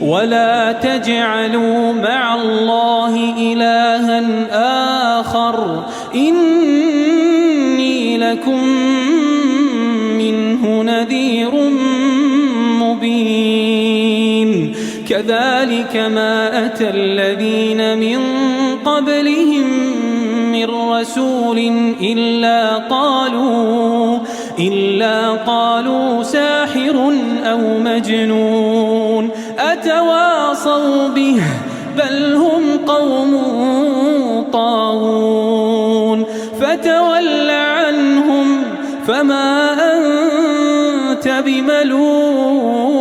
ولا تجعلوا مع الله إلها آخر إني لكم منه نذير مبين كذلك ما أتى الذين من قبلهم من رسول إلا قالوا ساحر أو مجنون أتواصوا به بل هم قوم طاغون فتول عنهم فما أنت بملوم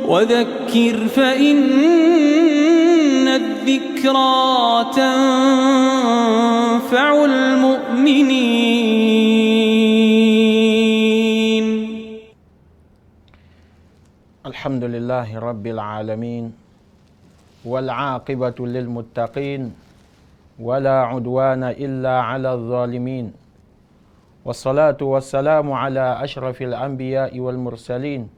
وذكر فإن الذكرى تنفع المؤمنين. الحمد لله رب العالمين والعاقبة للمتقين ولا عدوان إلا على الظالمين والصلاة والسلام على أشرف الأنبياء والمرسلين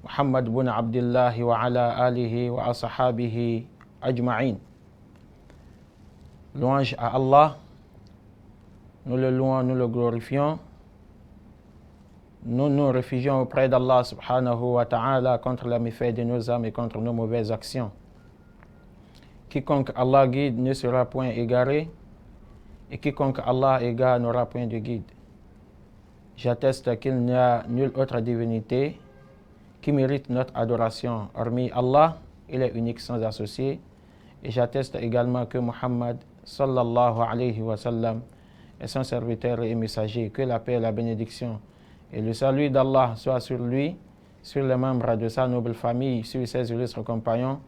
محمد بن عبد الله وعلى آله وأصحابه أجمعين. Louange à Allah, nous le louons, nous le glorifions, nous nous réfugions auprès d'Allah subhanahu wa ta'ala contre la méfaite de nos âmes et contre nos mauvaises actions. Quiconque Allah guide ne sera point égaré, et quiconque Allah égare n'aura point de guide. J'atteste qu'il n'y a nulle autre divinité qui mérite notre adoration, hormis Allah, il est unique sans associé. Et j'atteste également que Muhammad sallallahu alayhi wa sallam est son serviteur et messager, que la paix, la bénédiction et le salut d'Allah soient sur lui, sur les membres de sa noble famille, sur ses illustres compagnons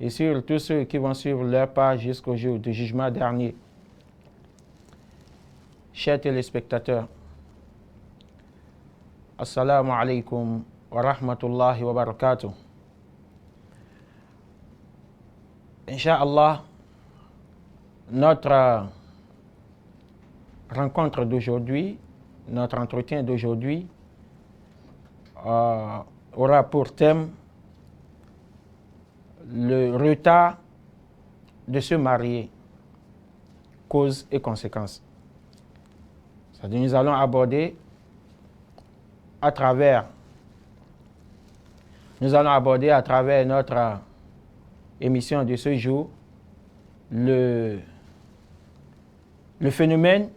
et sur tous ceux qui vont suivre leur pas jusqu'au jour du jugement dernier. Chers téléspectateurs, Assalamu alaikum wa rahmatullahi wa barakatuh. Inch'Allah, notre rencontre d'aujourd'hui, notre entretien d'aujourd'hui aura pour thème le retard de se marier, causes et conséquences. C'est-à-dire, nous allons aborder à travers notre émission de ce jour le phénomène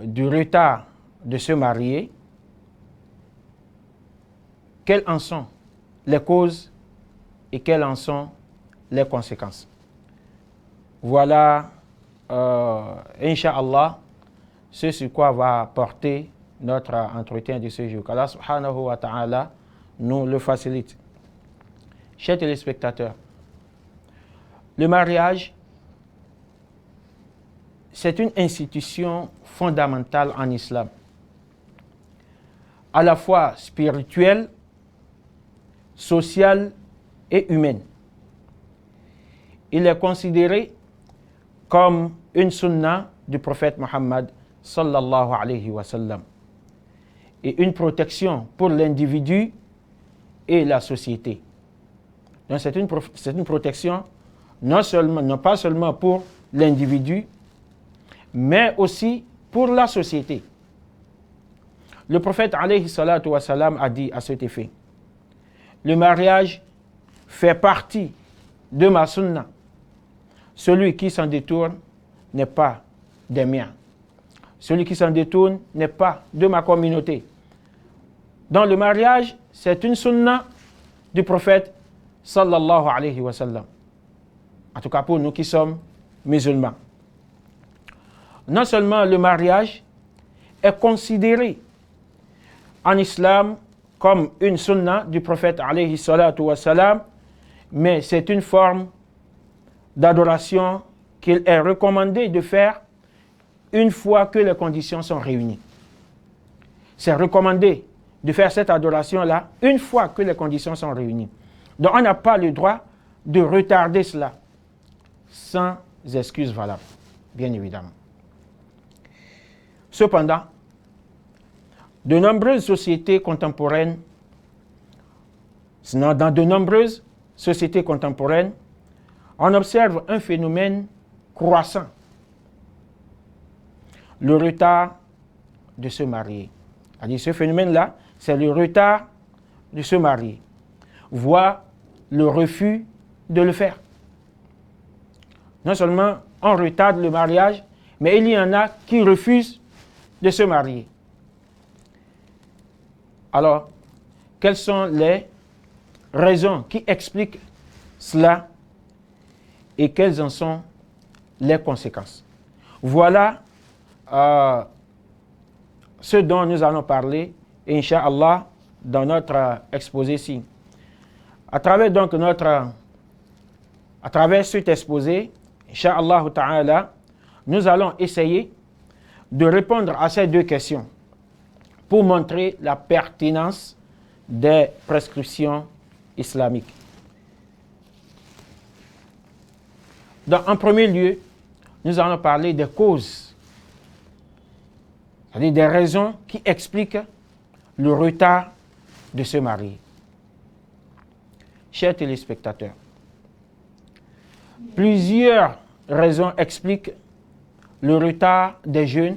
du retard de se marier. Quelles en sont les causes et quelles en sont les conséquences? Voilà, Inch'Allah, ce sur quoi va porter notre entretien de ce jour. Qu'Allah subhanahu wa ta'ala nous le facilite. Chers téléspectateurs, le mariage, c'est une institution fondamentale en islam, à la fois spirituelle, sociale et humaine. Il est considéré comme une sunna du prophète Muhammad sallallahu alayhi wa sallam et une protection pour l'individu et la société. Donc c'est une protection non pas seulement pour l'individu, mais aussi pour la société. Le prophète alayhi salatu wa salam a dit à cet effet: le mariage fait partie de ma sunna. Celui qui s'en détourne n'est pas des miens. Celui qui s'en détourne n'est pas de ma communauté. Donc le mariage, c'est une sunna du prophète sallallahu alayhi wa sallam. En tout cas pour nous qui sommes musulmans. Non seulement le mariage est considéré en islam comme une sunna du prophète alayhi salatu wa salam, mais c'est une forme d'adoration qu'il est recommandé de faire une fois que les conditions sont réunies. C'est recommandé de faire cette adoration-là une fois que les conditions sont réunies. Donc on n'a pas le droit de retarder cela sans excuse valable, bien évidemment. Cependant, de nombreuses sociétés contemporaines Sinon, dans de nombreuses sociétés contemporaines, on observe un phénomène croissant. Le retard de se marier. C'est-à-dire, ce phénomène-là, c'est le retard de se marier, voire le refus de le faire. Non seulement on retarde le mariage, mais il y en a qui refusent de se marier. Alors, quelles sont les raisons qui expliquent cela et quelles en sont les conséquences? Voilà ce dont nous allons parler, Inch'Allah, dans notre exposé-ci. À travers cet exposé, Inch'Allah ta'ala, nous allons essayer de répondre à ces deux questions pour montrer la pertinence des prescriptions islamiques. En premier lieu, nous allons parler des causes, c'est-à-dire des raisons qui expliquent le retard de se marier. Chers téléspectateurs, plusieurs raisons expliquent le retard des jeunes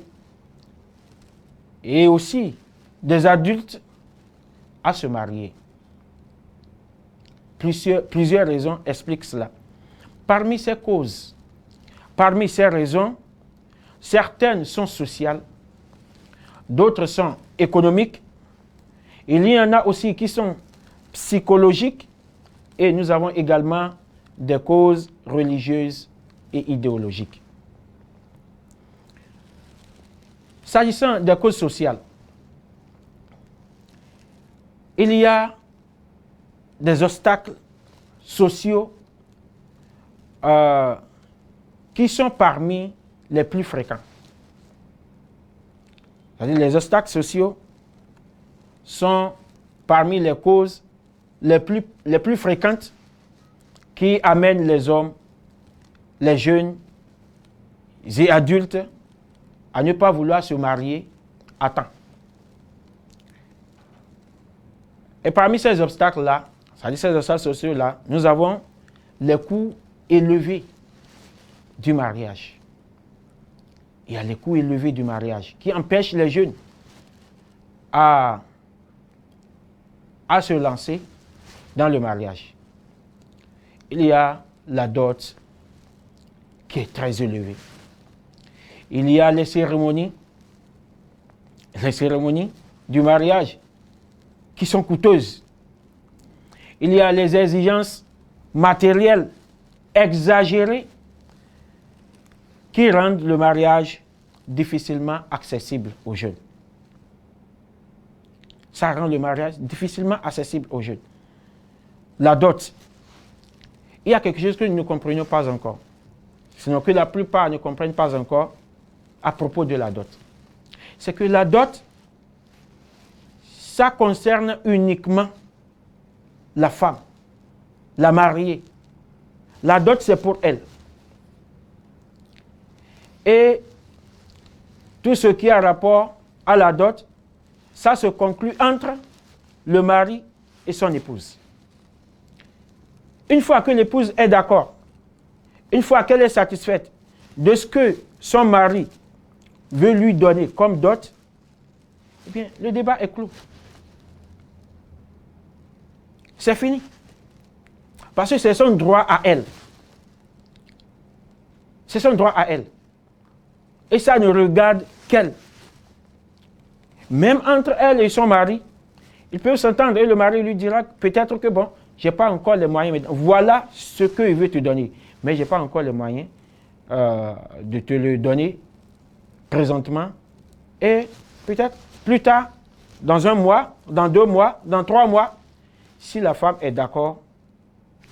et aussi des adultes à se marier. Plusieurs raisons expliquent cela. Parmi ces causes, parmi ces raisons, certaines sont sociales, d'autres sont économiques, il y en a aussi qui sont psychologiques et nous avons également des causes religieuses et idéologiques. S'agissant des causes sociales, il y a des obstacles sociaux qui sont parmi les plus fréquents. C'est-à-dire les obstacles sociaux sont parmi les causes les plus fréquentes qui amènent les hommes, les jeunes et adultes à ne pas vouloir se marier à temps. Et parmi ces obstacles-là, c'est-à-dire ces obstacles sociaux-là, nous avons les coûts élevés du mariage. Il y a les coûts élevés du mariage qui empêchent les jeunes à se lancer dans le mariage. Il y a la dot qui est très élevée. Il y a les cérémonies du mariage qui sont coûteuses. Il y a les exigences matérielles exagérées qui rendent le mariage difficilement accessible aux jeunes. Ça rend le mariage difficilement accessible aux jeunes. La dot. Il y a quelque chose que nous ne comprenions pas encore. Sinon que la plupart ne comprennent pas encore à propos de la dot. C'est que la dot, ça concerne uniquement la femme, la mariée. La dot, c'est pour elle. Et tout ce qui a rapport à la dot, ça se conclut entre le mari et son épouse. Une fois que l'épouse est d'accord, une fois qu'elle est satisfaite de ce que son mari veut lui donner comme dot, eh bien, le débat est clos. C'est fini. Parce que c'est son droit à elle. C'est son droit à elle. Et ça ne regarde qu'elle. Même entre elle et son mari, ils peuvent s'entendre et le mari lui dira peut-être que bon, je n'ai pas encore les moyens. Voilà ce qu'il veut te donner. Mais je n'ai pas encore les moyens de te le donner présentement. Et peut-être plus tard, dans 1 mois, dans 2 mois, dans 3 mois, si la femme est d'accord,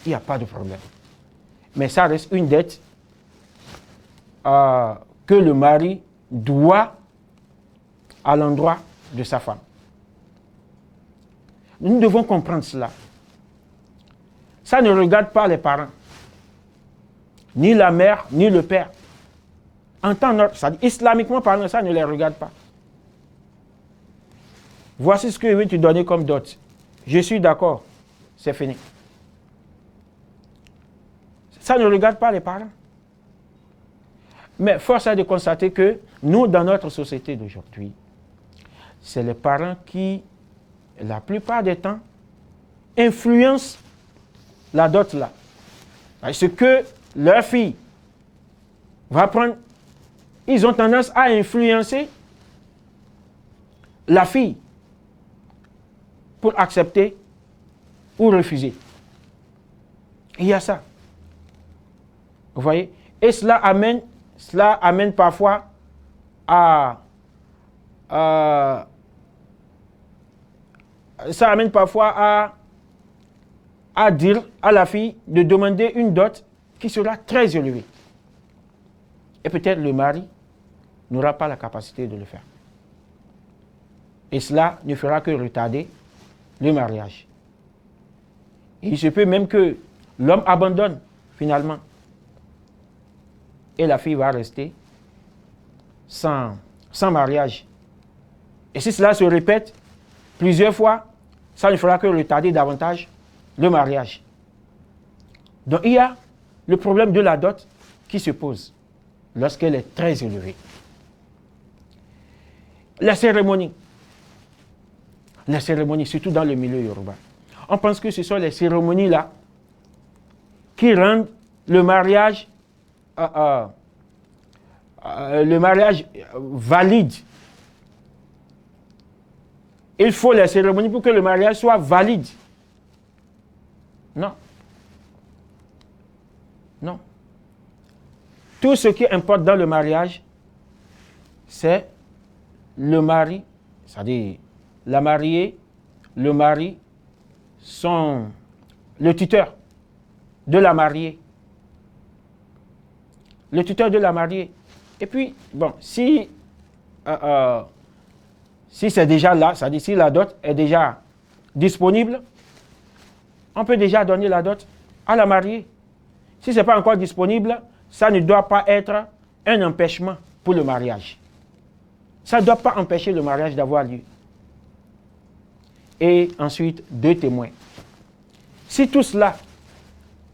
il n'y a pas de problème. Mais ça reste une dette que le mari doit à l'endroit de sa femme. Nous devons comprendre cela. Ça ne regarde pas les parents, ni la mère, ni le père. En temps normal, islamiquement parlant, ça ne les regarde pas. Voici ce que je vais te donner comme dot. Je suis d'accord. c'est fini. Ça ne regarde pas les parents. Mais force est de constater que nous, dans notre société d'aujourd'hui, c'est les parents qui, la plupart des temps, influencent la dot là. Parce que leur fille va prendre, ils ont tendance à influencer la fille pour accepter ou refuser. Il y a ça. Vous voyez? Et cela amène parfois à dire à la fille de demander une dot qui sera très élevée. Et peut-être le mari n'aura pas la capacité de le faire. Et cela ne fera que retarder le mariage. Et il se peut même que l'homme abandonne finalement. Et la fille va rester sans mariage. Et si cela se répète plusieurs fois, ça ne fera que retarder davantage le mariage. Donc il y a le problème de la dot qui se pose lorsqu'elle est très élevée. La cérémonie, surtout dans le milieu urbain. On pense que ce sont les cérémonies-là qui rendent le mariage valide. Il faut les cérémonies pour que le mariage soit valide. Non. Non. Tout ce qui importe dans le mariage, c'est le mari, c'est-à-dire la mariée, le mari, le tuteur de la mariée. Le tuteur de la mariée. Et puis, bon, si c'est déjà là, c'est-à-dire si la dot est déjà disponible, on peut déjà donner la dot à la mariée. Si ce n'est pas encore disponible, ça ne doit pas être un empêchement pour le mariage. Ça ne doit pas empêcher le mariage d'avoir lieu. Et ensuite, 2 témoins. Si tout cela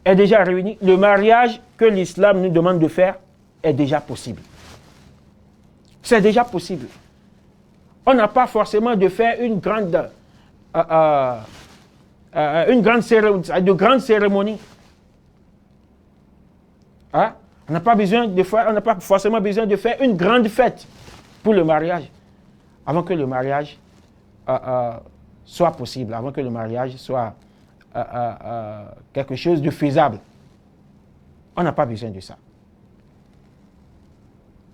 est déjà réuni, le mariage que l'islam nous demande de faire est déjà possible. C'est déjà possible. On n'a pas forcément de faire une grande cérémonie, de grandes cérémonies. Hein? On n'a pas forcément besoin de faire une grande fête pour le mariage, avant que le mariage soit possible, avant que le mariage soit quelque chose de faisable. On n'a pas besoin de ça.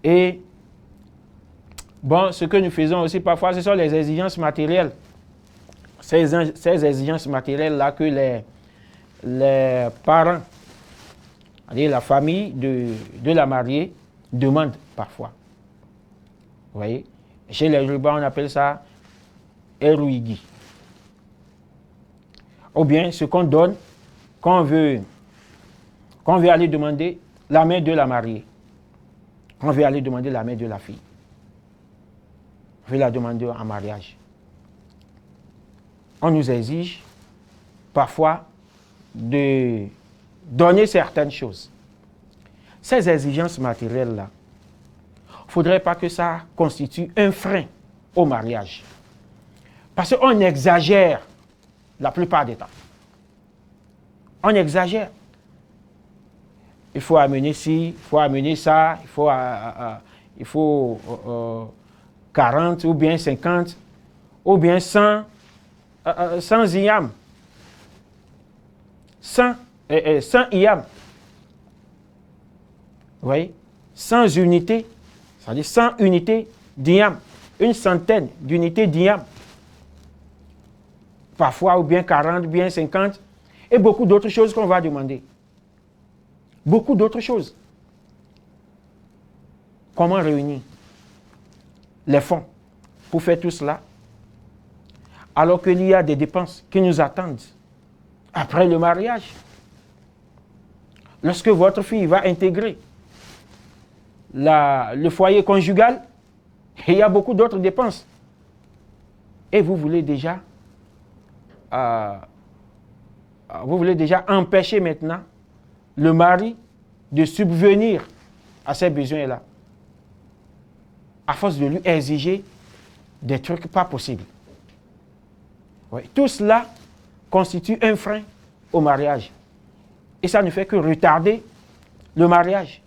Et bon, ce que nous faisons aussi parfois, ce sont les exigences matérielles. Ces exigences matérielles-là que les parents, c'est-à-dire la famille de la mariée, demandent parfois. Vous voyez? Chez les Yoruba, on appelle ça eruigi. Ou bien ce qu'on donne quand on veut aller demander la main de la mariée. Quand on veut aller demander la main de la fille. On veut la demander en mariage. On nous exige parfois de donner certaines choses. Ces exigences matérielles-là, il ne faudrait pas que ça constitue un frein au mariage. Parce qu'on exagère la plupart des temps. On exagère. Il faut amener ci, il faut amener ça, il faut 40 ou bien 50 ou bien 100 IAM. 100 IAM. Vous voyez? 100 unités, c'est-à-dire 100 unités d'IAM. Une centaine d'unités d'IAM. Parfois, ou bien 40, ou bien 50. Et beaucoup d'autres choses qu'on va demander. Beaucoup d'autres choses. Comment réunir les fonds pour faire tout cela, alors qu'il y a des dépenses qui nous attendent après le mariage. Lorsque votre fille va intégrer le foyer conjugal, il y a beaucoup d'autres dépenses. Et vous voulez déjà vous voulez déjà empêcher maintenant le mari de subvenir à ces besoins-là, à force de lui exiger des trucs pas possibles. Oui, tout cela constitue un frein au mariage. Et ça ne fait que retarder le mariage.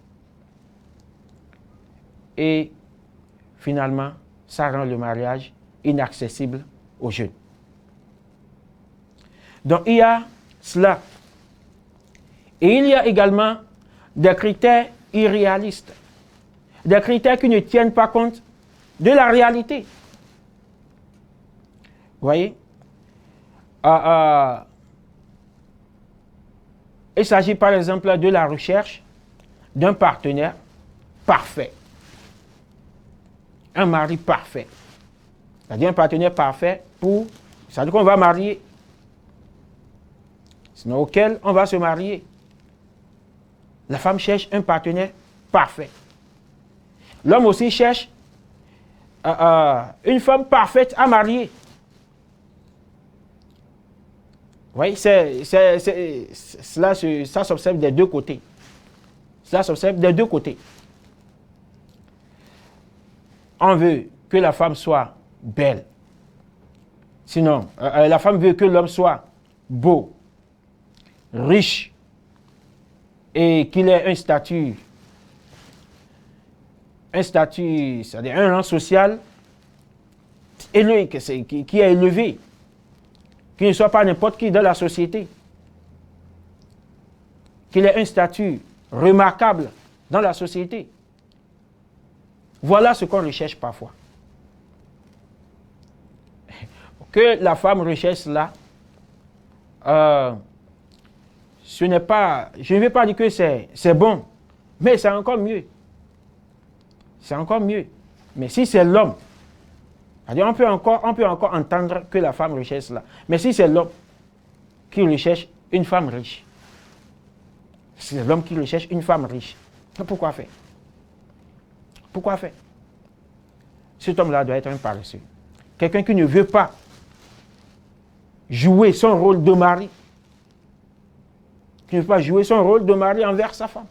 Et finalement, ça rend le mariage inaccessible aux jeunes. Donc il y a cela. Et il y a également des critères irréalistes, des critères qui ne tiennent pas compte de la réalité. Vous voyez? Il s'agit par exemple de la recherche d'un partenaire parfait. Un mari parfait. C'est-à-dire un partenaire parfait c'est-à-dire qu'on va marier. Sinon auquel on va se marier. La femme cherche un partenaire parfait. L'homme aussi cherche une femme parfaite à marier. Oui, ça s'observe des deux côtés. Cela s'observe des deux côtés. On veut que la femme soit belle. Sinon, la femme veut que l'homme soit beau, riche, et qu'il ait un statut, c'est-à-dire un rang social élevé, qui est élevé, qui ne soit pas n'importe qui dans la société, qu'il ait un statut remarquable dans la société. Voilà ce qu'on recherche parfois. Que la femme recherche cela, ce n'est pas, je ne vais pas dire que c'est bon, mais c'est encore mieux. C'est encore mieux. Mais si c'est l'homme, on peut encore entendre que la femme recherche cela. Mais si c'est l'homme qui recherche une femme riche, si c'est l'homme qui recherche une femme riche, pourquoi faire? Pourquoi faire? Cet homme-là doit être un paresseux. Quelqu'un qui ne veut pas jouer son rôle de mari. Qui ne veut pas jouer son rôle de mari envers sa femme.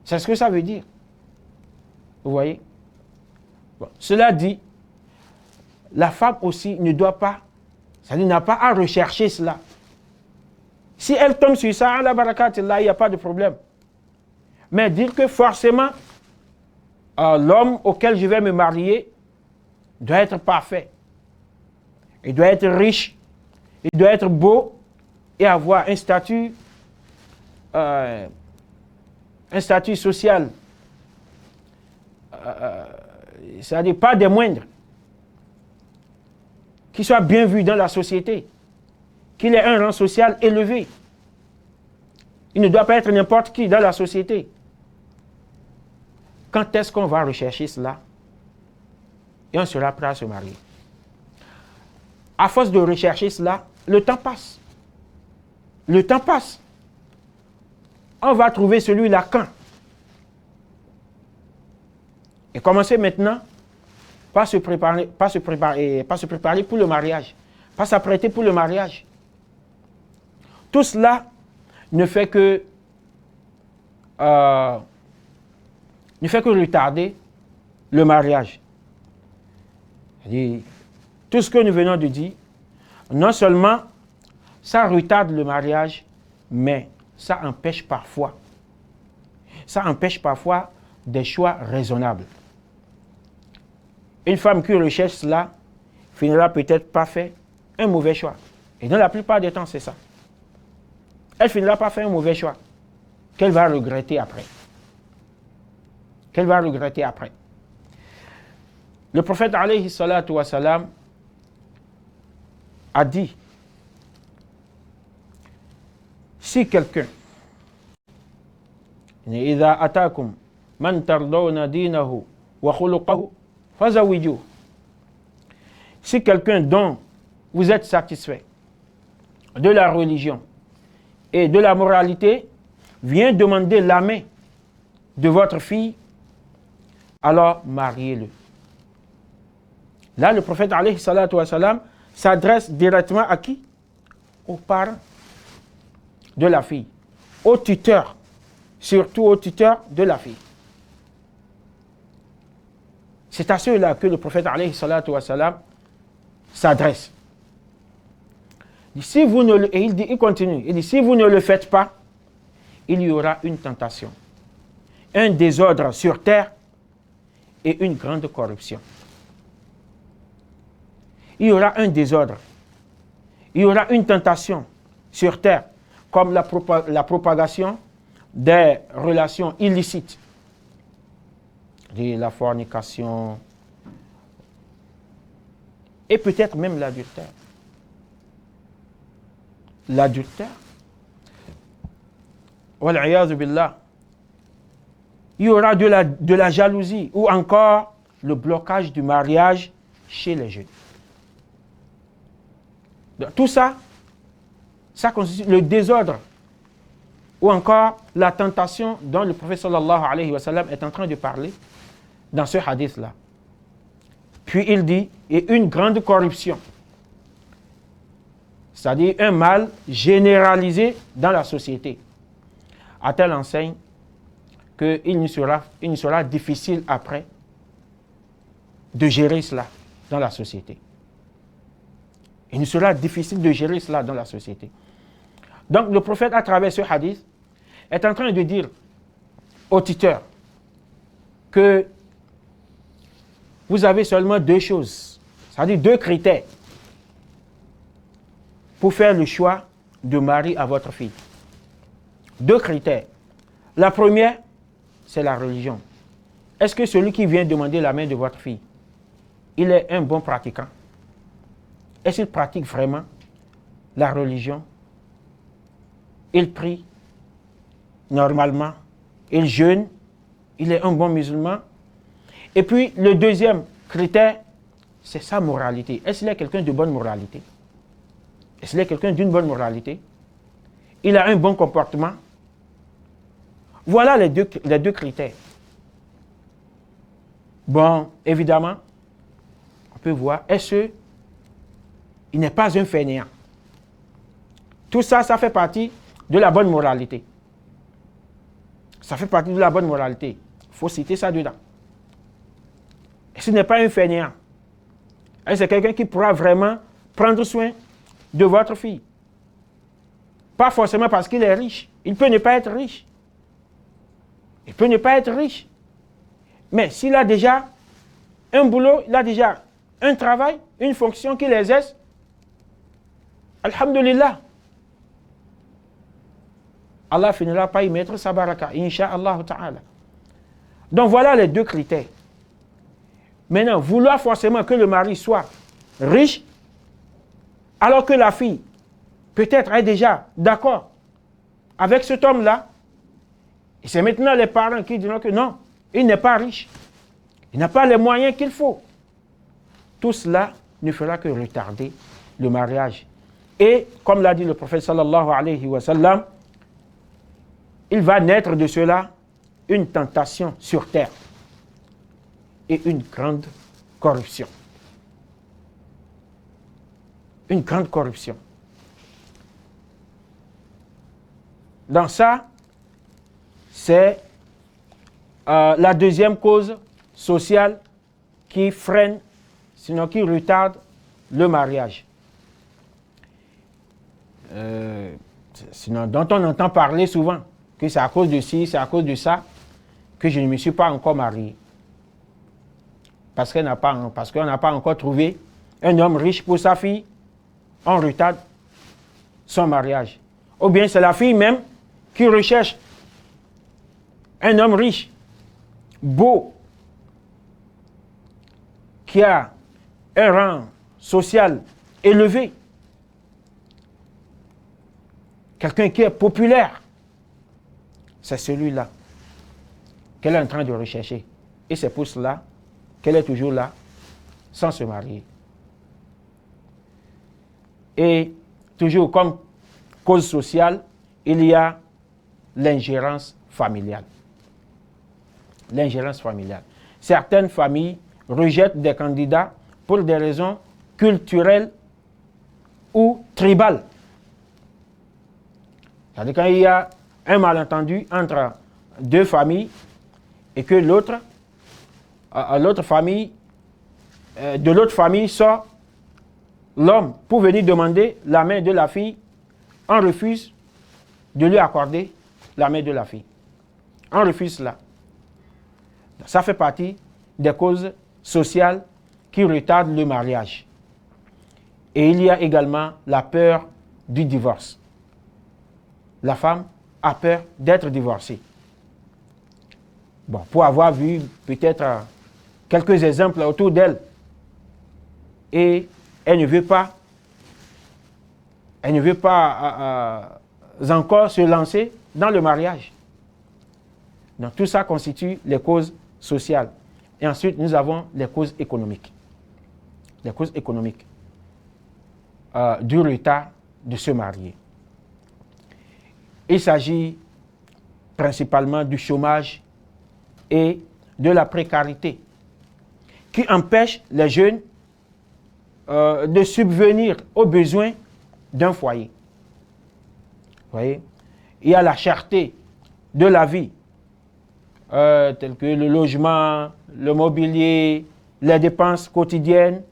C'est ce que ça veut dire. Vous voyez? Bon, cela dit, la femme aussi ne doit pas, c'est-à-dire n'a pas à rechercher cela. Si elle tombe sur ça, la barakatillah, il n'y a pas de problème. Mais dire que forcément, l'homme auquel je vais me marier doit être parfait. Il doit être riche, il doit être beau et avoir un statut social, c'est-à-dire pas des moindres, qui soit bien vu dans la société, qu'il ait un rang social élevé. Il ne doit pas être n'importe qui dans la société. Quand est-ce qu'on va rechercher cela? Et on sera prêt à se marier. À force de rechercher cela, le temps passe. Le temps passe. On va trouver celui-là quand? Et commencer maintenant par se préparer pour le mariage, pas s'apprêter pour le mariage. Tout cela ne fait que retarder le mariage. C'est-à-dire, tout ce que nous venons de dire, non seulement ça retarde le mariage, mais ça empêche parfois des choix raisonnables. Une femme qui recherche cela finira peut-être par faire un mauvais choix. Et dans la plupart des temps, c'est ça. Elle finira par faire un mauvais choix qu'elle va regretter après. Le prophète alayhi salatu wa salam a dit, si quelqu'un إذا أتاكم من ترضون دينه وخلقه فزوجوه. Si quelqu'un dont vous êtes satisfait de la religion et de la moralité vient demander la main de votre fille, alors mariez-le. Là, le prophète alayhi salatu wa salam s'adresse directement à qui? Aux parents. de la fille, au tuteur, surtout au tuteur de la fille. C'est à ceux-là que le prophète alayhi salatu wa salam s'adresse. Si vous ne le, et il continue, il dit, si vous ne le faites pas, il y aura une tentation, un désordre sur terre et une grande corruption. Il y aura un désordre, il y aura une tentation sur terre, comme la propagation des relations illicites, de la fornication et peut-être même l'adultère. L'adultère. Wal'iyadhu billah. Il y aura de la jalousie ou encore le blocage du mariage chez les jeunes. Donc, tout ça, ça constitue le désordre ou encore la tentation dont le prophète sallallahu alayhi wa sallam est en train de parler dans ce hadith-là. Puis il dit, et une grande corruption, c'est-à-dire un mal généralisé dans la société, à telle enseigne qu'il nous sera difficile après de gérer cela dans la société. Il nous sera difficile de gérer cela dans la société. Donc le prophète, à travers ce hadith, est en train de dire aux tuteurs que vous avez seulement deux choses, c'est-à-dire deux critères pour faire le choix de mari à votre fille. Deux critères. La première, c'est la religion. Est-ce que celui qui vient demander la main de votre fille, il est un bon pratiquant? Est-ce qu'il pratique vraiment la religion? Il prie normalement, il jeûne, il est un bon musulman. Et puis le deuxième critère, c'est sa moralité. Est-ce qu'il est quelqu'un de bonne moralité? Est-ce qu'il est quelqu'un d'une bonne moralité? Il a un bon comportement? Voilà les deux critères. Bon, évidemment, on peut voir, est-ce qu'il n'est pas un fainéant? Tout ça, ça fait partie de la bonne moralité. Ça fait partie de la bonne moralité. Il faut citer ça dedans. Est-ce qu'il n'est pas un fainéant? Est-ce que c'est quelqu'un qui pourra vraiment prendre soin de votre fille? Pas forcément parce qu'il est riche. Il peut ne pas être riche. Il peut ne pas être riche. Mais s'il a déjà un boulot, il a déjà un travail, une fonction qu'il exerce, alhamdulillah, Allah finira par y mettre sa baraka, incha'Allah ta'ala. Donc voilà les deux critères. Maintenant, vouloir forcément que le mari soit riche, alors que la fille, peut-être, est déjà d'accord avec cet homme-là, et c'est maintenant les parents qui diront que non, il n'est pas riche. Il n'a pas les moyens qu'il faut. Tout cela ne fera que retarder le mariage. Et, comme l'a dit le prophète sallallahu alayhi wa sallam, il va naître de cela une tentation sur terre et une grande corruption. Une grande corruption. Dans ça, c'est la deuxième cause sociale qui freine, sinon qui retarde le mariage. Sinon, dont on entend parler souvent, que c'est à cause de ci, c'est à cause de ça, que je ne me suis pas encore marié. Parce qu'on n'a pas encore trouvé un homme riche pour sa fille, on retarde son mariage. Ou bien c'est la fille même qui recherche un homme riche, beau, qui a un rang social élevé, quelqu'un qui est populaire. C'est celui-là qu'elle est en train de rechercher. Et c'est pour cela qu'elle est toujours là, sans se marier. Et toujours comme cause sociale, il y a l'ingérence familiale. L'ingérence familiale. Certaines familles rejettent des candidats pour des raisons culturelles ou tribales. C'est-à-dire quand il y a un malentendu entre deux familles et que de l'autre famille sort l'homme pour venir demander la main de la fille, on refuse de lui accorder la main de la fille. On refuse cela. Ça fait partie des causes sociales qui retardent le mariage. Et il y a également la peur du divorce. La femme a peur d'être divorcée. Bon, pour avoir vu peut-être quelques exemples autour d'elle, et elle ne veut pas encore se lancer dans le mariage. Donc tout ça constitue les causes sociales. Et ensuite, nous avons les causes économiques. Les causes économiques du retard de se marier. Il s'agit principalement du chômage et de la précarité qui empêchent les jeunes de subvenir aux besoins d'un foyer. Vous voyez? Il y a la cherté de la vie, telles que le logement, le mobilier, les dépenses quotidiennes,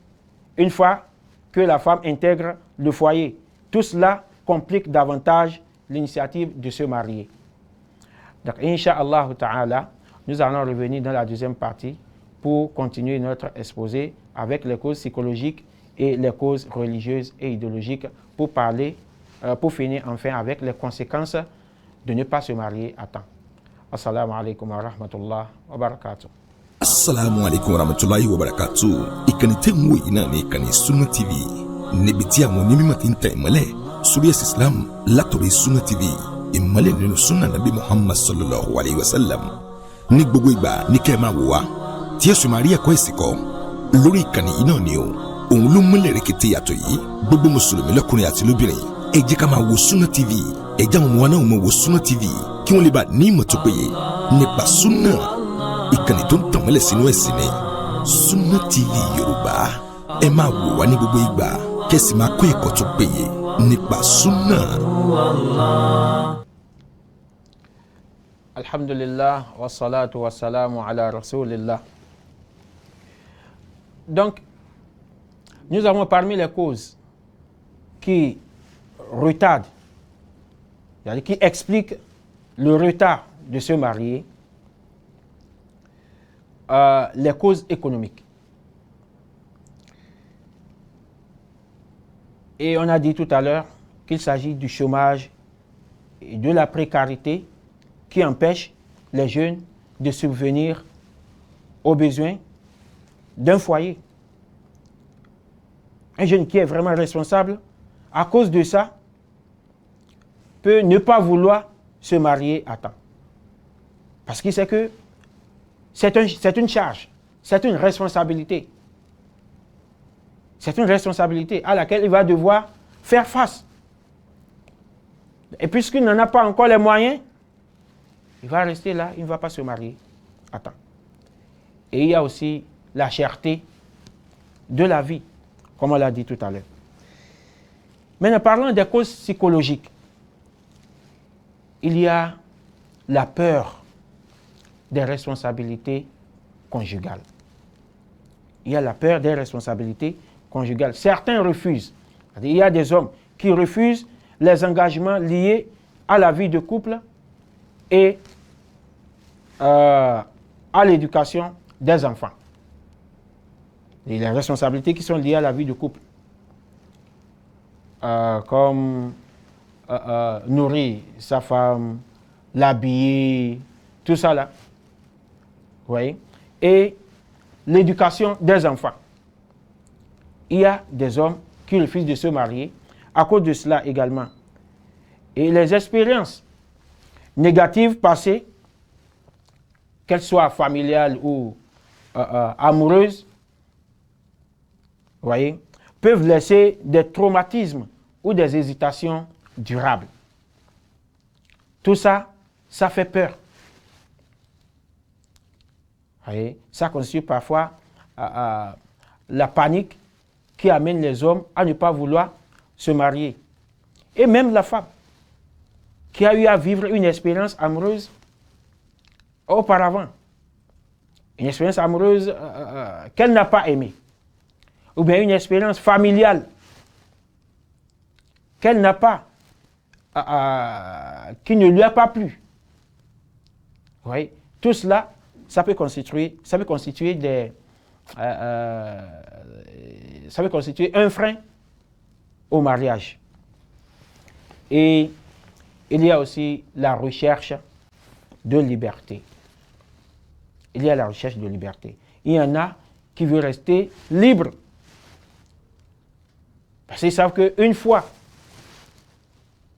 une fois que la femme intègre le foyer. Tout cela complique davantage l'initiative de se marier. Donc, Inch'Allah Ta'ala, nous allons revenir dans la deuxième partie pour continuer notre exposé avec les causes psychologiques et les causes religieuses et idéologiques pour finir enfin avec les conséquences de ne pas se marier à temps. Assalamu alaikum wa rahmatullah wa barakatuh. Assalamu alaikum wa rahmatullahi wa barakatuh. Ìkànnì tẹ́ ń wò yìí náà ní ìkànnì Sunna TV. Níbi tí àwọn onímọ̀ ti ń tẹ ìmọ́lẹ̀ sórí ẹ̀sìn Islam látọ̀rí Sunna TV. Ìmọ́lẹ̀ nínú Sunna Nabi Muhammad sallallahu alayhi wa sallam. Ní gbogbo ìgbà ní kẹ́ ẹ máa wò wá. Tí ẹ sì máa rí ẹ̀kọ́ ẹ̀sìn kọ́ lórí ìkànnì yìí náà ni o. Òun ló múlẹ̀ rẹ̀kẹ̀tẹ̀ yàtọ̀ yìí. Gbogbo mùsùlùmí lọ́kùnrin àti lóbìnrin. Ẹ jẹ́ ká máa wo Sunna TV. Ẹ jẹ́ àwọn ọmọ wa náà máa wo Sunna TV kí wọ́n lè bá ní ìmọ̀ tó péye nípa Sunna. Ìkànnì tó ń tàn mọ́lẹ̀ sínú ẹ̀sìn ni Sunna TV Yorùbá. Ẹ máa wò wá ní gbogbo ìgbà kẹ́sì máa kọ́ ẹ̀kọ́ tó péye nípa Sunna. Alhamdulillah wa salatu wa salamu ala rasulillah. Donc, nous avons parmi les causes qui retardent, c'est-à-dire qui expliquent le retard de se marier, les causes économiques. Et on a dit tout à l'heure qu'il s'agit du chômage et de la précarité qui empêchent les jeunes de subvenir aux besoins d'un foyer. Un jeune qui est vraiment responsable, à cause de ça, peut ne pas vouloir se marier à temps. Parce qu'il sait que c'est une charge, c'est une responsabilité. C'est une responsabilité à laquelle il va devoir faire face. Et puisqu'il n'en a pas encore les moyens, il va rester là, il ne va pas se marier à temps. Et il y a aussi la cherté de la vie, comme on l'a dit tout à l'heure. Maintenant, parlons des causes psychologiques. Il y a la peur des responsabilités conjugales. Il y a la peur des responsabilités conjugales. Certains refusent. Il y a des hommes qui refusent les engagements liés à la vie de couple et à l'éducation des enfants. Et les responsabilités qui sont liées à la vie de couple, comme nourrir sa femme, l'habiller, tout ça là. Vous voyez? Et l'éducation des enfants. Il y a des hommes qui refusent de se marier à cause de cela également. Et les expériences négatives passées, qu'elles soient familiales ou amoureuses, vous voyez, peuvent laisser des traumatismes ou des hésitations durables. Tout ça, ça fait peur. Vous voyez, ça constitue parfois la panique qui amène les hommes à ne pas vouloir se marier. Et même la femme. qui a eu à vivre une expérience amoureuse auparavant. Une expérience amoureuse qu'elle n'a pas aimée. Ou bien une expérience familiale qu'elle n'a pas, qui ne lui a pas plu. Vous voyez, tout cela, ça peut constituer un frein au mariage. Et il y a aussi la recherche de liberté. Il y a la recherche de liberté. Il y en a qui veulent rester libres. Parce qu'ils savent qu'une fois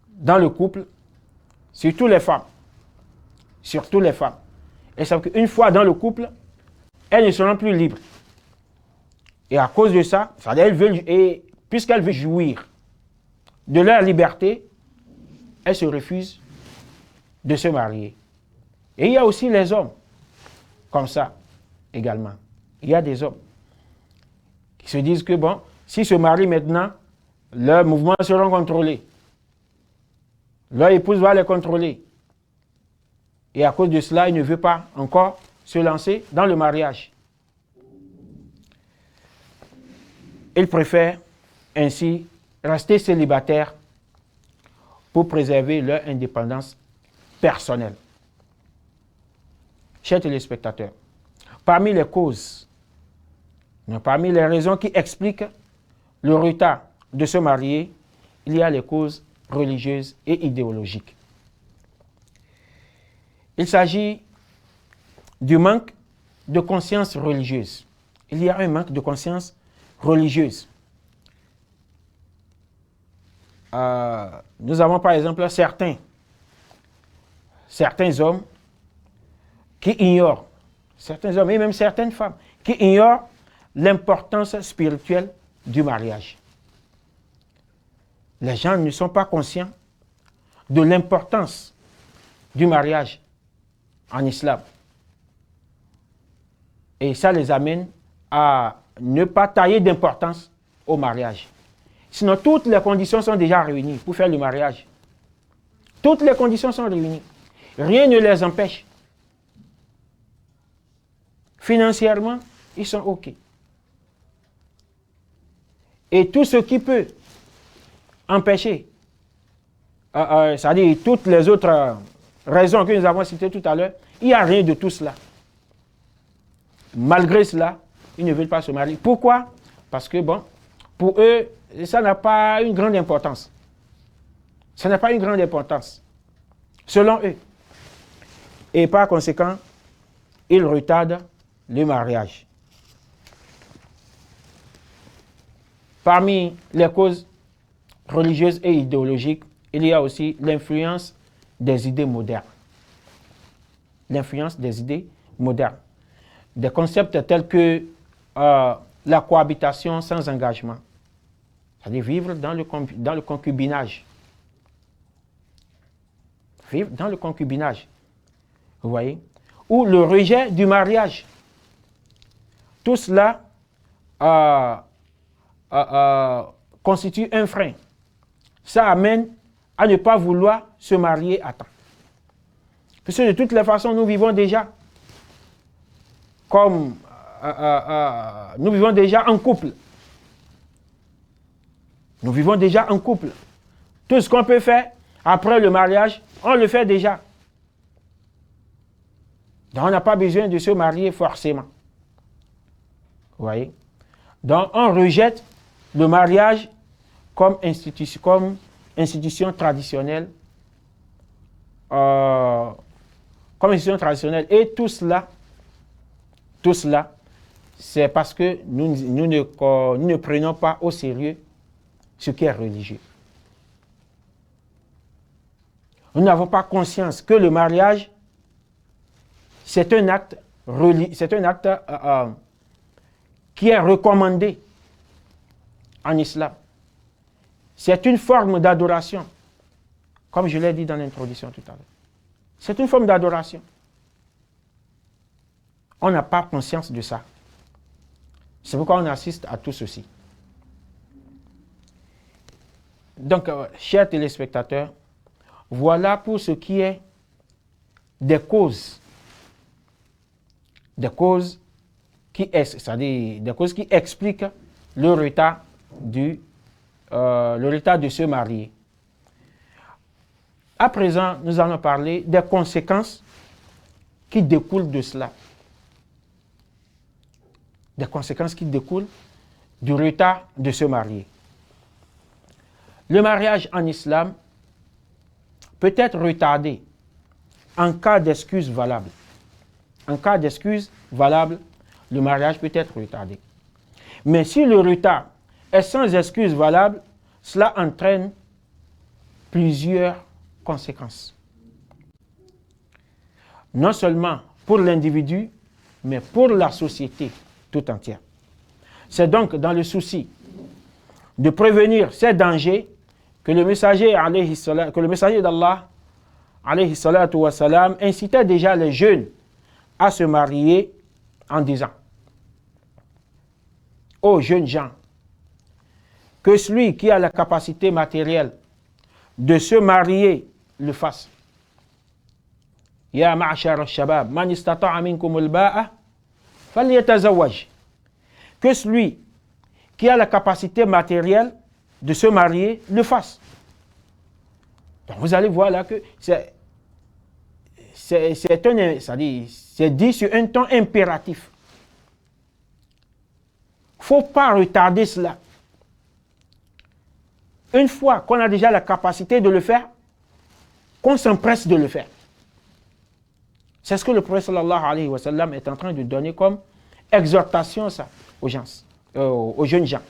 dans le couple, surtout les femmes, elles savent qu'une fois dans le couple, elles ne seront plus libres. Et à cause de ça, puisqu'elles veulent jouir de leur liberté, elles se refusent de se marier. Et il y a aussi les hommes, comme ça également. Il y a des hommes qui se disent que bon, s'ils se marient maintenant, leurs mouvements seront contrôlés. Leur épouse va les contrôler. Et à cause de cela, il ne veut pas encore se lancer dans le mariage. Il préfère ainsi rester célibataire pour préserver leur indépendance personnelle. Chers téléspectateurs, parmi les causes, parmi les raisons qui expliquent le retard de se marier, il y a les causes religieuses et idéologiques. Il s'agit du manque de conscience religieuse. Il y a un manque de conscience religieuse. Nous avons par exemple certains hommes qui ignorent, certains hommes et même certaines femmes, qui ignorent l'importance spirituelle du mariage. Les gens ne sont pas conscients de l'importance du mariage en islam. Et ça les amène à ne pas tailler d'importance au mariage. Sinon, toutes les conditions sont déjà réunies pour faire le mariage. Toutes les conditions sont réunies. Rien ne les empêche. Financièrement, ils sont OK. Et tout ce qui peut empêcher, c'est-à-dire toutes les autres raisons que nous avons citées tout à l'heure, il n'y a rien de tout cela. Malgré cela, ils ne veulent pas se marier. Pourquoi? Parce que, bon, pour eux, ça n'a pas une grande importance. Ça n'a pas une grande importance, selon eux. Et par conséquent, ils retardent le mariage. Parmi les causes religieuses et idéologiques, il y a aussi l'influence des idées modernes. L'influence des idées modernes. Des concepts tels que la cohabitation sans engagement, c'est-à-dire vivre dans le concubinage. Vivre dans le concubinage, vous voyez, ou le rejet du mariage. Tout cela constitue un frein. Ça amène à ne pas vouloir se marier à temps. Parce que de toutes les façons, nous vivons déjà comme nous vivons déjà en couple. Nous vivons déjà en couple. Tout ce qu'on peut faire après le mariage, on le fait déjà. Donc on n'a pas besoin de se marier forcément. Vous voyez? Donc on rejette le mariage comme institution traditionnelle. Et tout cela, c'est parce que nous ne prenons pas au sérieux ce qui est religieux. Nous n'avons pas conscience que le mariage, c'est un acte qui est recommandé en islam. C'est une forme d'adoration, comme je l'ai dit dans l'introduction tout à l'heure. C'est une forme d'adoration. On n'a pas conscience de ça. C'est pourquoi on assiste à tout ceci. Donc, chers téléspectateurs, Voilà pour ce qui est des causes. Des causes c'est-à-dire des causes qui expliquent le retard de se marier. À présent, nous allons parler des conséquences qui découlent de cela. Des conséquences qui découlent du retard de se marier. Le mariage en islam peut être retardé en cas d'excuse valable. En cas d'excuse valable, le mariage peut être retardé. Mais si le retard est sans excuse valable, cela entraîne plusieurs conséquences. Non seulement pour l'individu, mais pour la société tout entière. C'est donc dans le souci de prévenir ces dangers que le messager d'Allah, alayhi salatu wa salam, incitait déjà les jeunes à se marier en disant: ô jeunes gens, que celui qui a la capacité matérielle de se marier le fasse. Ya ma'ashar al-shabab, man istata'a minkum al-ba'a falyatazawwaj. Que celui qui a la capacité matérielle de se marier le fasse. Donc vous allez voir là que c'est dit sur un ton impératif. Il ne faut pas retarder cela. Une fois qu'on a déjà la capacité de le faire, qu'on s'empresse de le faire. C'est ce que le prophète sallallahu alayhi wa sallam est en train de donner comme exhortation ça, aux jeunes gens.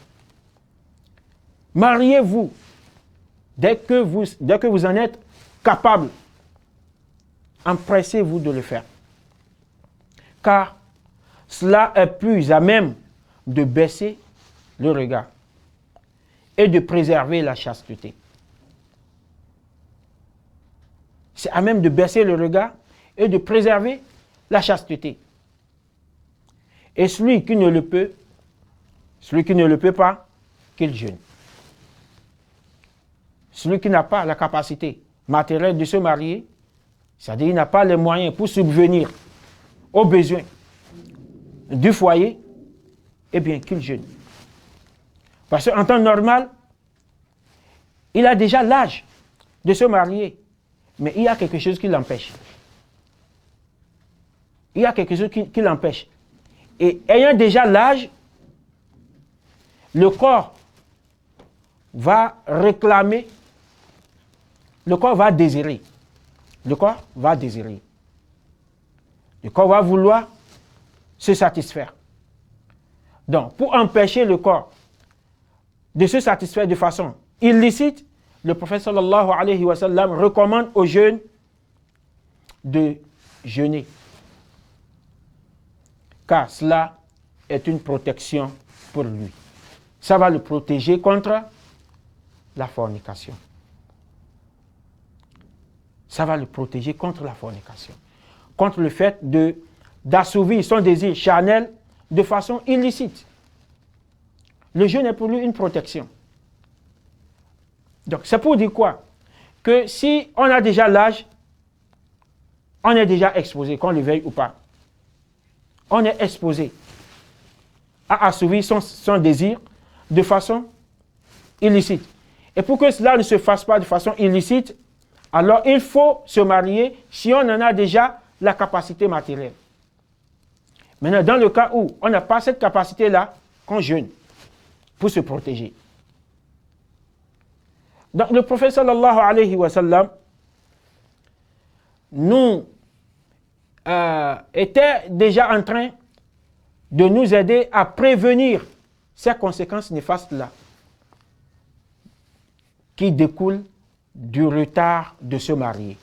Mariez-vous dès que vous en êtes capable. Empressez-vous de le faire. Car cela est plus à même de baisser le regard et de préserver la chasteté. C'est à même de baisser le regard et de préserver la chasteté. Et celui qui ne le peut pas, qu'il jeûne. Celui qui n'a pas la capacité matérielle de se marier, c'est-à-dire qu'il n'a pas les moyens pour subvenir aux besoins du foyer, eh bien qu'il jeûne. Parce qu'en temps normal, il a déjà l'âge de se marier, mais il y a quelque chose qui l'empêche. Il y a quelque chose qui l'empêche. Et ayant déjà l'âge, le corps va réclamer, le corps va désirer. Le corps va désirer. Le corps va vouloir se satisfaire. Donc, pour empêcher le corps de se satisfaire de façon illicite, le prophète sallallahu alayhi wa sallam recommande aux jeunes de jeûner. Car cela est une protection pour lui. Ça va le protéger contre la fornication. Ça va le protéger contre la fornication. Contre le fait d'assouvir son désir charnel de façon illicite. Le jeûne est pour lui une protection. Donc, c'est pour dire quoi? Que si on a déjà l'âge, on est déjà exposé, qu'on le veuille ou pas. On est exposé à assouvir son désir de façon illicite. Et pour que cela ne se fasse pas de façon illicite, alors il faut se marier si on en a déjà la capacité matérielle. Maintenant, dans le cas où on n'a pas cette capacité-là, qu'on jeûne pour se protéger. Donc le prophète sallallahu alayhi wa sallam était déjà en train de nous aider à prévenir ces conséquences néfastes-là qui découlent du retard de se marier.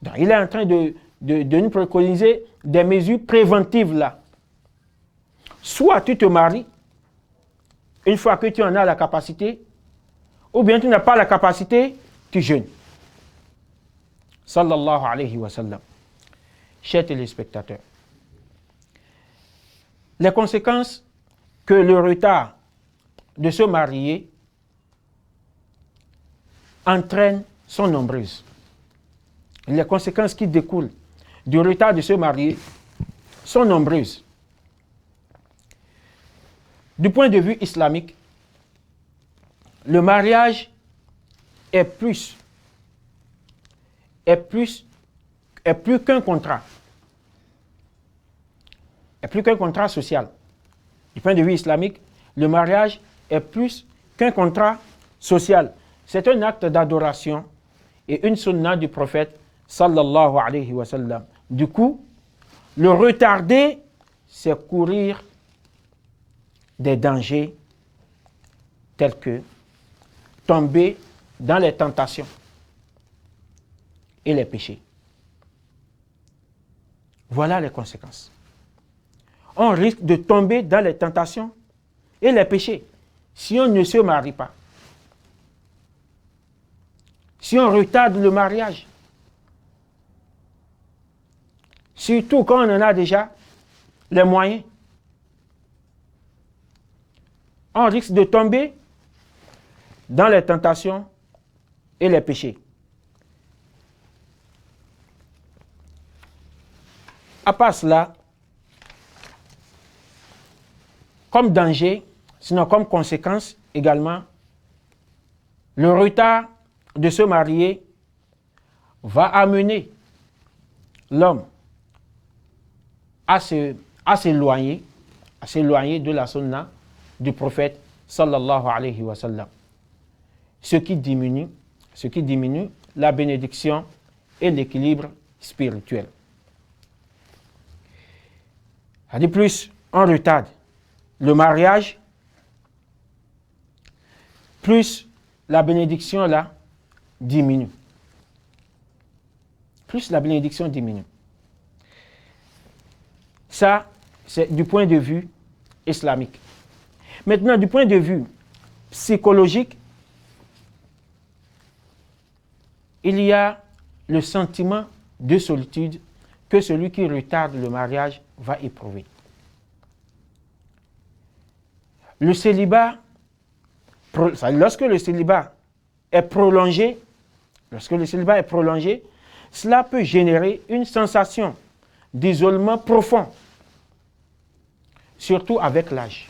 Donc, il est en train de nous préconiser des mesures préventives là. Soit tu te maries une fois que tu en as la capacité, ou bien tu n'as pas la capacité, tu jeûnes. Sallallahu alayhi wa sallam. Chers téléspectateurs, les conséquences que le retard de se marier sont nombreuses. Les conséquences qui découlent du retard de se marier sont nombreuses. Du point de vue islamique, le mariage est plus qu'un contrat. Est plus qu'un contrat social. Du point de vue islamique, le mariage est plus qu'un contrat social. C'est un acte d'adoration et une sunna du prophète sallallahu alayhi wa sallam. Du coup, le retarder, c'est courir des dangers tels que tomber dans les tentations et les péchés. Voilà les conséquences. On risque de tomber dans les tentations et les péchés si on ne se marie pas. Si on retarde le mariage. Surtout quand on en a déjà les moyens. On risque de tomber dans les tentations et les péchés. À part cela, comme danger, sinon comme conséquence également, le retard de se marier va amener l'homme à s'éloigner de la sunna du prophète sallallahu alayhi wa sallam. Ce qui diminue la bénédiction et l'équilibre spirituel. De plus, on retarde le mariage, plus la bénédiction là diminue. Plus la bénédiction diminue. Ça, c'est du point de vue islamique. Maintenant, du point de vue psychologique, il y a le sentiment de solitude que celui qui retarde le mariage va éprouver. Le célibat, lorsque le célibat est prolongé, cela peut générer une sensation d'isolement profond, surtout avec l'âge.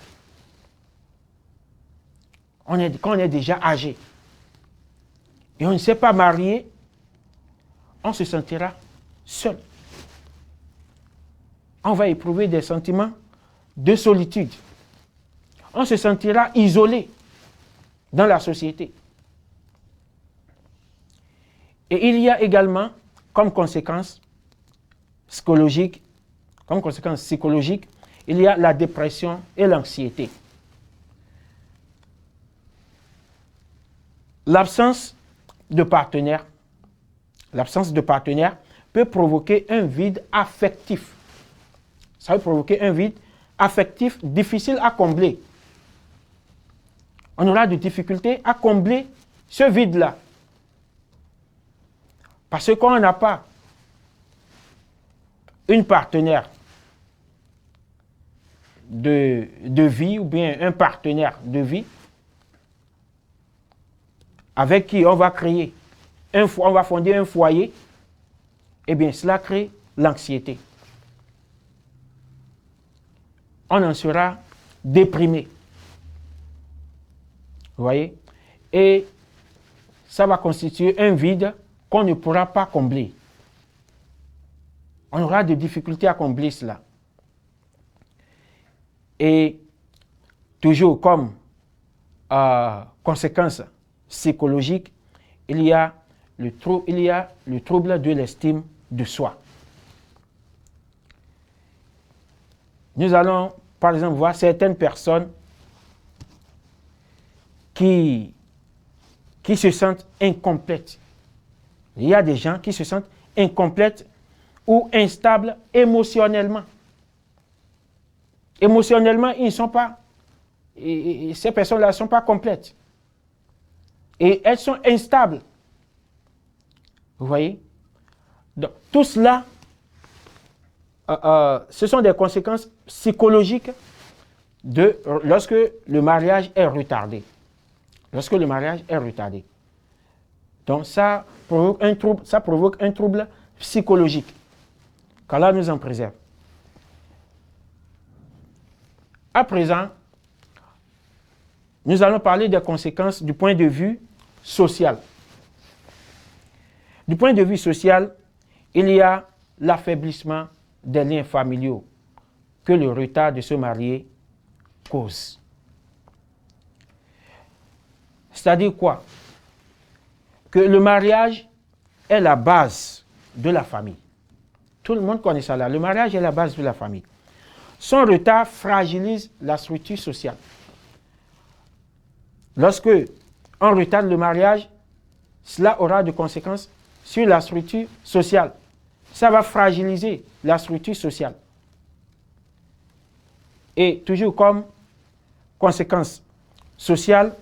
Quand on est déjà âgé et on ne s'est pas marié, on se sentira seul. On va éprouver des sentiments de solitude. On se sentira isolé dans la société. Et il y a également, comme conséquence psychologique, il y a la dépression et l'anxiété. L'absence de partenaire peut provoquer un vide affectif. Ça peut provoquer un vide affectif difficile à combler. On aura des difficultés à combler ce vide-là. Parce que quand on n'a pas une partenaire de vie ou bien un partenaire de vie avec qui on va créer, on va fonder un foyer, eh bien cela crée l'anxiété. On en sera déprimé. Vous voyez? Et ça va constituer un vide qu'on ne pourra pas combler. On aura des difficultés à combler cela. Et toujours comme conséquence psychologique, il y a le trouble de l'estime de soi. Nous allons, par exemple, voir certaines personnes qui se sentent incomplètes. Il y a des gens qui se sentent incomplètes ou instables émotionnellement. Émotionnellement, ils ne sont pas, ces personnes-là ne sont pas complètes. Et elles sont instables. Vous voyez? Donc, tout cela, ce sont des conséquences psychologiques lorsque le mariage est retardé. Donc ça provoque un trouble psychologique. Qu'Allah nous en préserve. À présent, nous allons parler des conséquences du point de vue social. Du point de vue social, il y a l'affaiblissement des liens familiaux que le retard de se marier cause. C'est-à-dire quoi? Que le mariage est la base de la famille. Tout le monde connaît ça là. Le mariage est la base de la famille. Son retard fragilise la structure sociale. Lorsque on retarde le mariage, cela aura des conséquences sur la structure sociale. Ça va fragiliser la structure sociale. Et toujours comme conséquence sociale,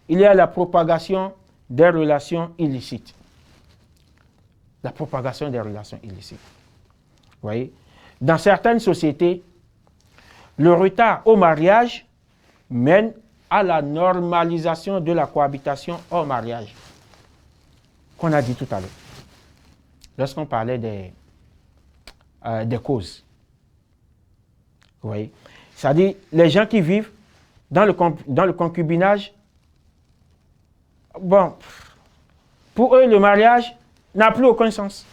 il y a la propagation des relations illicites. La propagation des relations illicites. Vous voyez? Dans certaines sociétés, le retard au mariage mène à la normalisation de la cohabitation hors mariage, qu'on a dit tout à l'heure, lorsqu'on parlait des causes. Vous voyez? C'est-à-dire, les gens qui vivent dans le concubinage, bon, pour eux, le mariage n'a plus aucun sens.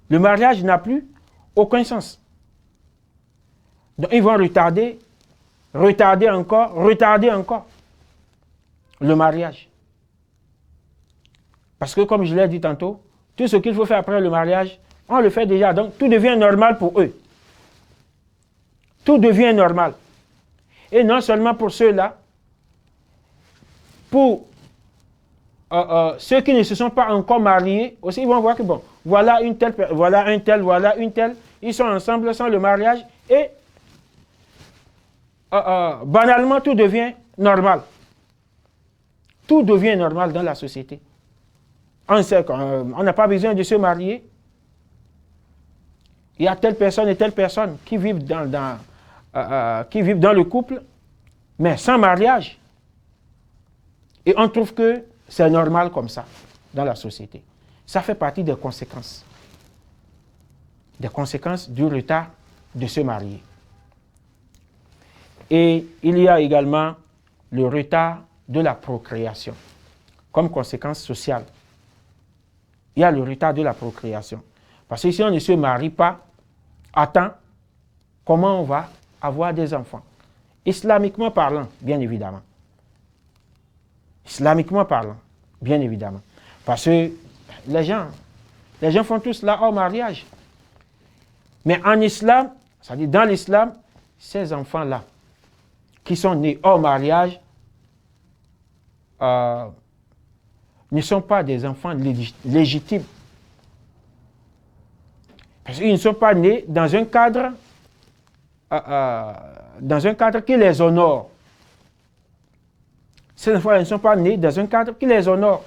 Le mariage n'a plus aucun sens. Donc, ils vont retarder encore le mariage. Parce que, comme je l'ai dit tantôt, tout ce qu'il faut faire après le mariage, on le fait déjà. Donc, tout devient normal pour eux. Tout devient normal. Et non seulement pour ceux-là, pour ceux qui ne se sont pas encore mariés, aussi, ils vont voir que, bon, voilà un tel, ils sont ensemble sans le mariage et banalement, tout devient normal. Tout devient normal dans la société. On sait qu'on n'a pas besoin de se marier. Il y a telle personne et telle personne qui vivent dans le couple, mais sans mariage. Et on trouve que c'est normal comme ça dans la société. Ça fait partie des conséquences. Des conséquences du retard de se marier. Et il y a également le retard de la procréation comme conséquence sociale. Il y a le retard de la procréation. Parce que si on ne se marie pas à temps, comment on va avoir des enfants? Islamiquement parlant, bien évidemment. Islamiquement parlant, bien évidemment. Parce que les gens font tout cela hors mariage. Mais en islam, c'est-à-dire dans l'islam, ces enfants-là, qui sont nés hors mariage, ne sont pas des enfants légitimes. Parce qu'ils ne sont pas nés dans un cadre qui les honore. Ces enfants ne sont pas nés dans un cadre qui les honore.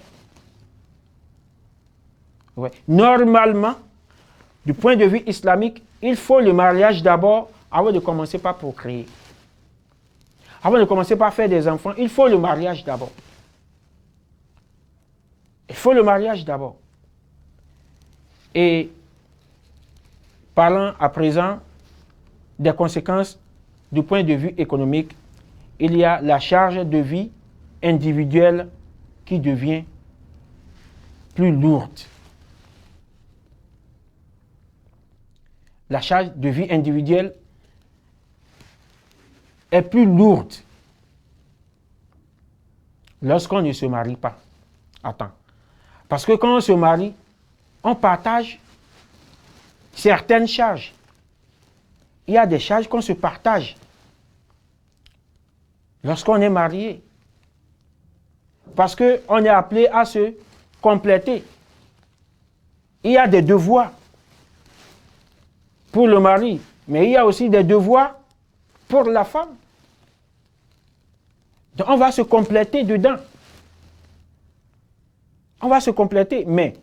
Ouais. Normalement, du point de vue islamique, il faut le mariage d'abord avant de commencer par procréer. Avant de commencer par faire des enfants, il faut le mariage d'abord. Il faut le mariage d'abord. Et parlant à présent des conséquences du point de vue économique, il y a la charge de vie individuelle qui devient plus lourde. La charge de vie individuelle est plus lourde lorsqu'on ne se marie pas à temps. Parce que quand on se marie, on partage certaines charges. Il y a des charges qu'on se partage lorsqu'on est marié. Parce qu'on est appelé à se compléter. Il y a des devoirs pour le mari, mais il y a aussi des devoirs pour la femme. Donc on va se compléter dedans. On va se compléter, mais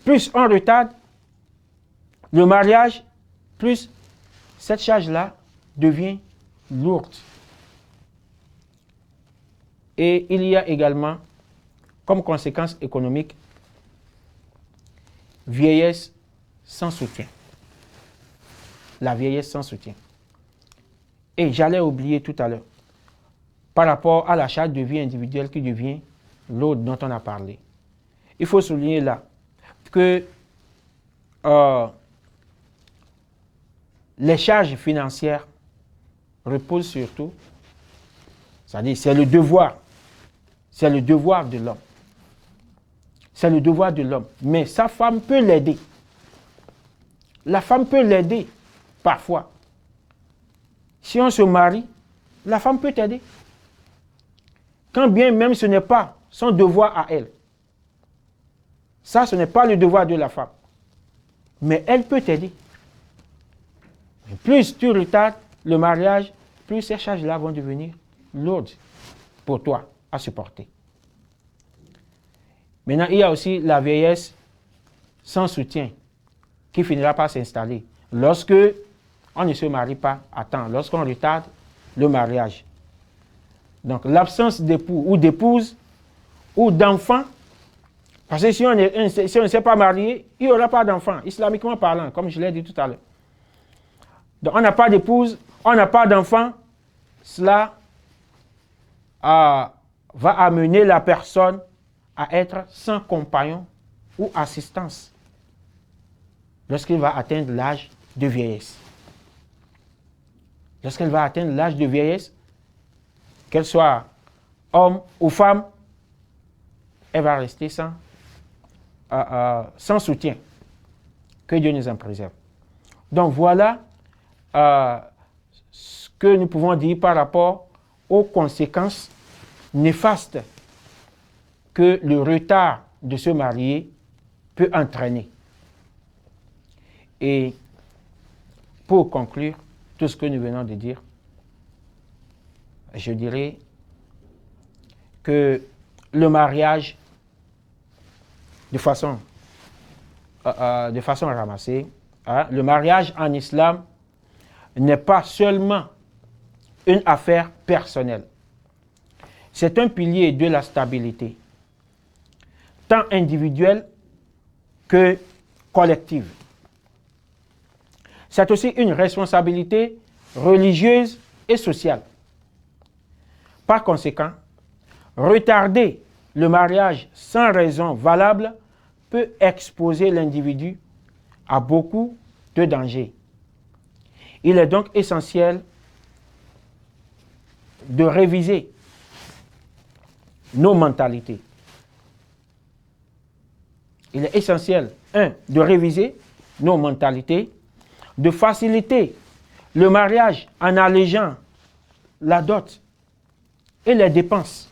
plus on retarde le mariage, plus cette charge-là devient lourde. Et il y a également comme conséquence économique, vieillesse sans soutien. La vieillesse sans soutien. Et j'allais oublier tout à l'heure, par rapport à la charte de vie individuelle qui devient l'autre dont on a parlé. Il faut souligner là que les charges financières reposent surtout, c'est-à-dire c'est le devoir de l'homme. C'est le devoir de l'homme. Mais sa femme peut l'aider. La femme peut l'aider parfois. Si on se marie, la femme peut t'aider. Quand bien même ce n'est pas son devoir à elle. Ça, ce n'est pas le devoir de la femme. Mais elle peut t'aider. Plus tu retardes le mariage, plus ces charges-là vont devenir lourdes pour toi à supporter. Maintenant, il y a aussi la vieillesse sans soutien qui finira par s'installer lorsque on ne se marie pas à temps, lorsqu'on retarde le mariage. Donc, l'absence d'époux ou d'épouse ou d'enfant, parce que si on ne s'est pas marié, il n'y aura pas d'enfant, islamiquement parlant, comme je l'ai dit tout à l'heure. Donc, on n'a pas d'épouse, on n'a pas d'enfant, cela va amener la personne à être sans compagnon ou assistance lorsqu'il va atteindre l'âge de vieillesse. Lorsqu'elle va atteindre l'âge de vieillesse, qu'elle soit homme ou femme, elle va rester sans soutien. Que Dieu nous en préserve. Donc voilà ce que nous pouvons dire par rapport aux conséquences néfastes que le retard de se marier peut entraîner. Et pour conclure tout ce que nous venons de dire, je dirais que le mariage, de façon ramassée, le mariage en islam n'est pas seulement une affaire personnelle. C'est un pilier de la stabilité, tant individuelle que collective. C'est aussi une responsabilité religieuse et sociale. Par conséquent, retarder le mariage sans raison valable peut exposer l'individu à beaucoup de dangers. Il est donc essentiel de réviser nos mentalités. Il est essentiel, de réviser nos mentalités, de faciliter le mariage en allégeant la dot et les dépenses.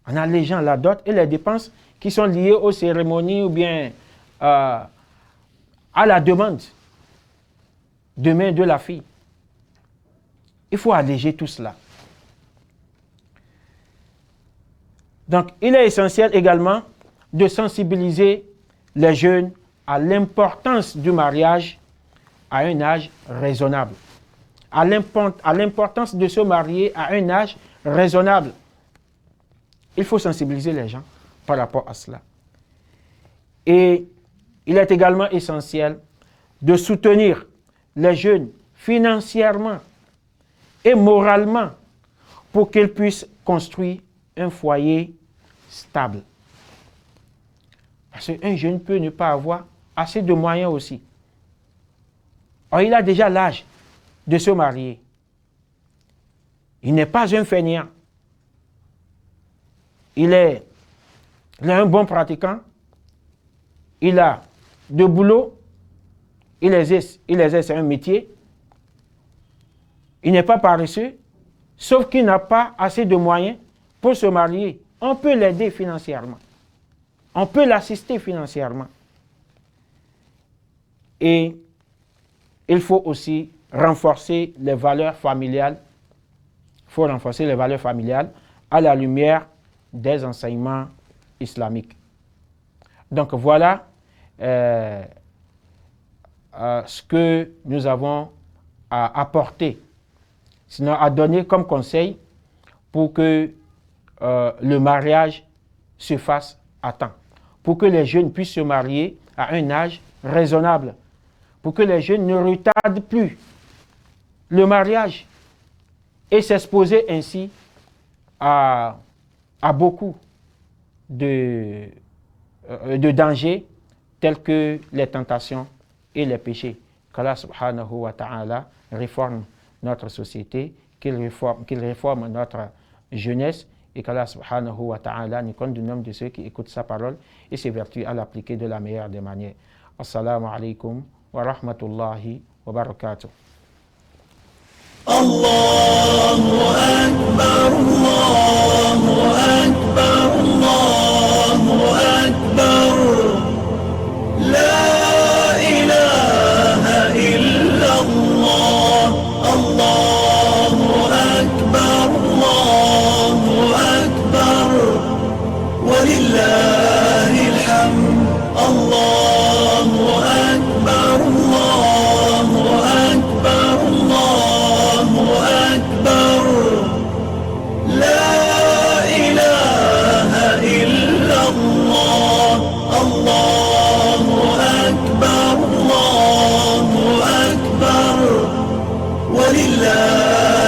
En allégeant la dot et les dépenses qui sont liées aux cérémonies ou bien à la demande de main de la fille. Il faut alléger tout cela. Donc, il est essentiel également de sensibiliser les jeunes à l'importance du mariage à un âge raisonnable. À l'importance de se marier à un âge raisonnable. Il faut sensibiliser les gens par rapport à cela. Et il est également essentiel de soutenir les jeunes financièrement et moralement pour qu'ils puissent construire un foyer stable. Parce qu'un jeune peut ne pas avoir assez de moyens aussi. Or, il a déjà l'âge de se marier. Il n'est pas un fainéant. Il est un bon pratiquant. Il a de boulot. Il exerce un métier. Il n'est pas paresseux, sauf qu'il n'a pas assez de moyens pour se marier. On peut l'aider financièrement. On peut l'assister financièrement. Et il faut aussi renforcer les valeurs familiales. Il faut renforcer les valeurs familiales à la lumière des enseignements islamiques. Donc voilà ce que nous avons à apporter, sinon à donner comme conseil pour que le mariage se fasse à temps, pour que les jeunes puissent se marier à un âge raisonnable, pour que les jeunes ne retardent plus le mariage et s'exposer ainsi à beaucoup de dangers tels que les tentations et les péchés. Qu'Allah subhanahu wa ta'ala réforme notre société, qu'il réforme notre jeunesse et qu'Allah subhanahu wa ta'ala nous compte du nombre de ceux qui écoutent sa parole et s'évertuent à l'appliquer de la meilleure des manières. Assalamu alaikum wa rahmatullahi wa barakatuh. Allahu Akbar, Allahu Akbar, Allahu Akbar. La ilaha illallah. Allahu Akbar, Allahu Akbar. Walillahil hamd. Allahu Akbar, Allahu Akbar, Allahu Akbar. La ilaha illallah. Allahu Akbar, Allahu Akbar. Walillah